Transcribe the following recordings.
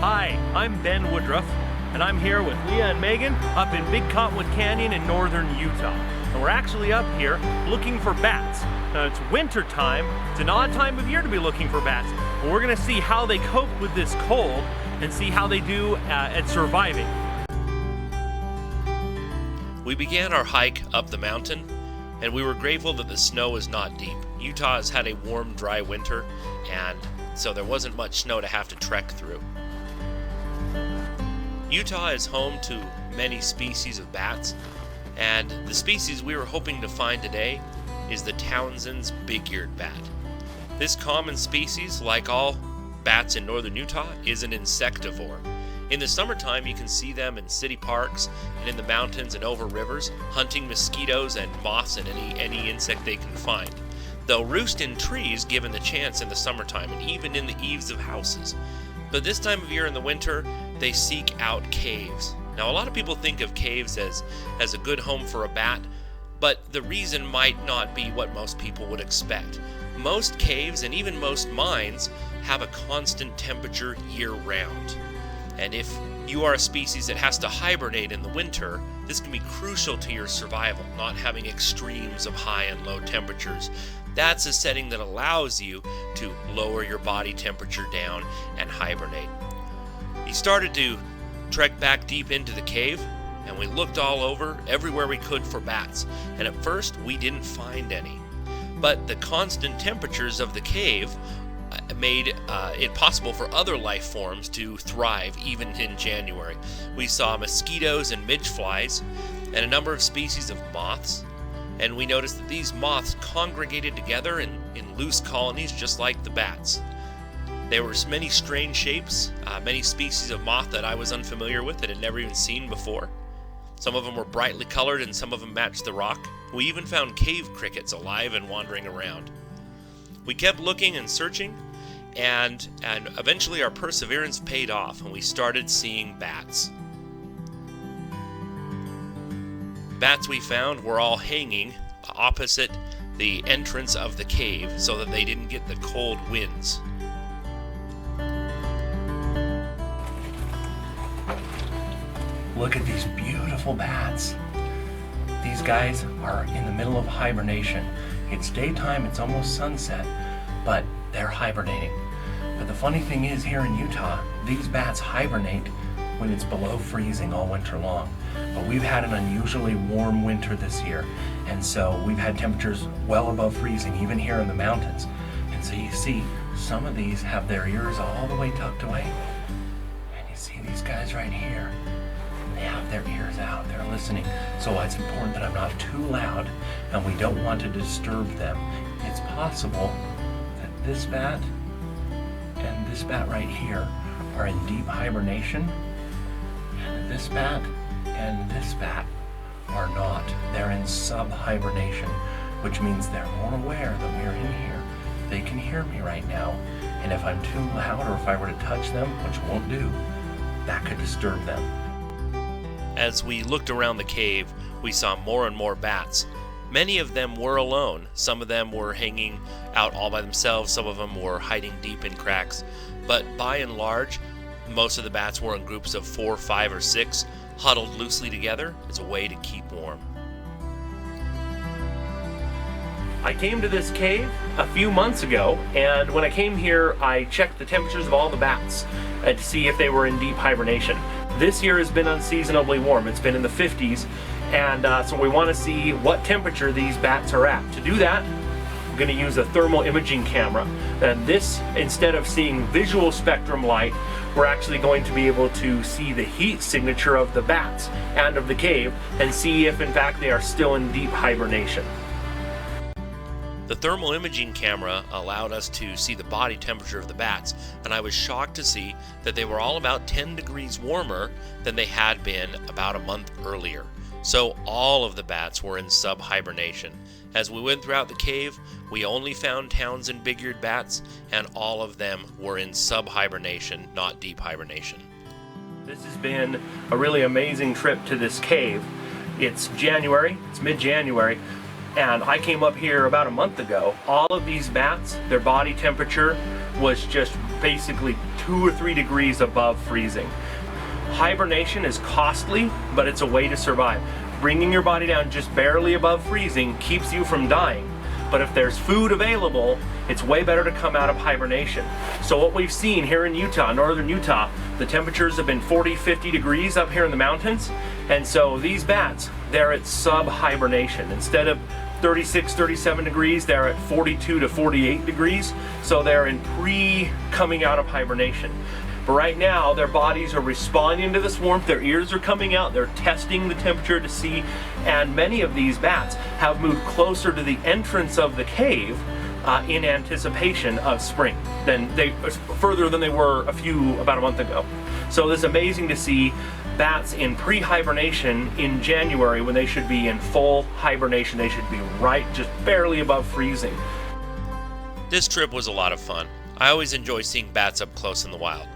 Hi, I'm Ben Woodruff, and I'm here with Leah and Megan up in Big Cottonwood Canyon in northern Utah. And we're actually up here looking for bats. Now it's winter time, it's an odd time of year to be looking for bats, but we're gonna see how they cope with this cold and see how they do at surviving. We began our hike up the mountain, and we were grateful that the snow was not deep. Utah has had a warm, dry winter, and so there wasn't much snow to have to trek through. Utah is home to many species of bats, and the species we were hoping to find today is the Townsend's Big Eared Bat. This common species, like all bats in northern Utah, is an insectivore. In the summertime, you can see them in city parks and in the mountains and over rivers, hunting mosquitoes and moths and any insect they can find. They'll roost in trees given the chance in the summertime and even in the eaves of houses. But this time of year in the winter, they seek out caves. Now, a lot of people think of caves as a good home for a bat, but the reason might not be what most people would expect. Most caves and even most mines have a constant temperature year-round. And if you are a species that has to hibernate in the winter, this can be crucial to your survival, not having extremes of high and low temperatures. That's a setting that allows you to lower your body temperature down and hibernate. We started to trek back deep into the cave, and we looked all over, everywhere we could, for bats. And at first, we didn't find any. But the constant temperatures of the cave made it possible for other life forms to thrive even in January. We saw mosquitoes and midge flies and a number of species of moths, and we noticed that these moths congregated together in loose colonies just like the bats. There were many strange shapes, many species of moth that I was unfamiliar with, that had never even seen before. Some of them were brightly colored and some of them matched the rock. We even found cave crickets alive and wandering around. We kept looking and searching, and eventually our perseverance paid off, and we started seeing bats. Bats we found were all hanging opposite the entrance of the cave so that they didn't get the cold winds. Look at these beautiful bats. These guys are in the middle of hibernation. It's daytime, it's almost sunset, but they're hibernating. But the funny thing is, here in Utah, these bats hibernate when it's below freezing all winter long. But we've had an unusually warm winter this year, and so we've had temperatures well above freezing, even here in the mountains. And so you see, some of these have their ears all the way tucked away. And you see these guys right here. They have their ears out, they're listening. So it's important that I'm not too loud, and we don't want to disturb them. It's possible that this bat and this bat right here are in deep hibernation, and this bat and this bat are not. They're in sub-hibernation, which means they're more aware that we're in here. They can hear me right now, and if I'm too loud or if I were to touch them, which won't do, that could disturb them. As we looked around the cave, we saw more and more bats. Many of them were alone. Some of them were hanging out all by themselves. Some of them were hiding deep in cracks. But by and large, most of the bats were in groups of 4, 5, or 6, huddled loosely together as a way to keep warm. I came to this cave a few months ago, and when I came here, I checked the temperatures of all the bats to see if they were in deep hibernation. This year has been unseasonably warm. It's been in the 50s, and so we want to see what temperature these bats are at. To do that, I'm going to use a thermal imaging camera. And this, instead of seeing visual spectrum light, we're actually going to be able to see the heat signature of the bats and of the cave and see if in fact they are still in deep hibernation. The thermal imaging camera allowed us to see the body temperature of the bats, and I was shocked to see that they were all about 10 degrees warmer than they had been about a month earlier. So all of the bats were in sub-hibernation. As we went throughout the cave, we only found Townsend Big Eared Bats, and all of them were in sub-hibernation, not deep hibernation. This has been a really amazing trip to this cave. It's January, it's mid-January, and I came up here about a month ago. All of these bats, their body temperature was just basically 2 or 3 degrees above freezing. Hibernation is costly, but it's a way to survive. Bringing your body down just barely above freezing keeps you from dying. But if there's food available, it's way better to come out of hibernation. So what we've seen here in Utah, northern Utah, the temperatures have been 40, 50 degrees up here in the mountains. And so these bats, they're at sub-hibernation. Instead of 36, 37 degrees, they're at 42 to 48 degrees. So they're in pre-coming out of hibernation. But right now, their bodies are responding to this warmth, their ears are coming out, they're testing the temperature to see, and many of these bats have moved closer to the entrance of the cave in anticipation of spring, further than they were about a month ago. So it's amazing to see bats in pre-hibernation in January when they should be in full hibernation. They should be right just barely above freezing. This trip was a lot of fun. I always enjoy seeing bats up close in the wild.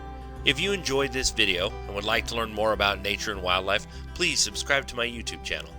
If you enjoyed this video and would like to learn more about nature and wildlife, please subscribe to my YouTube channel.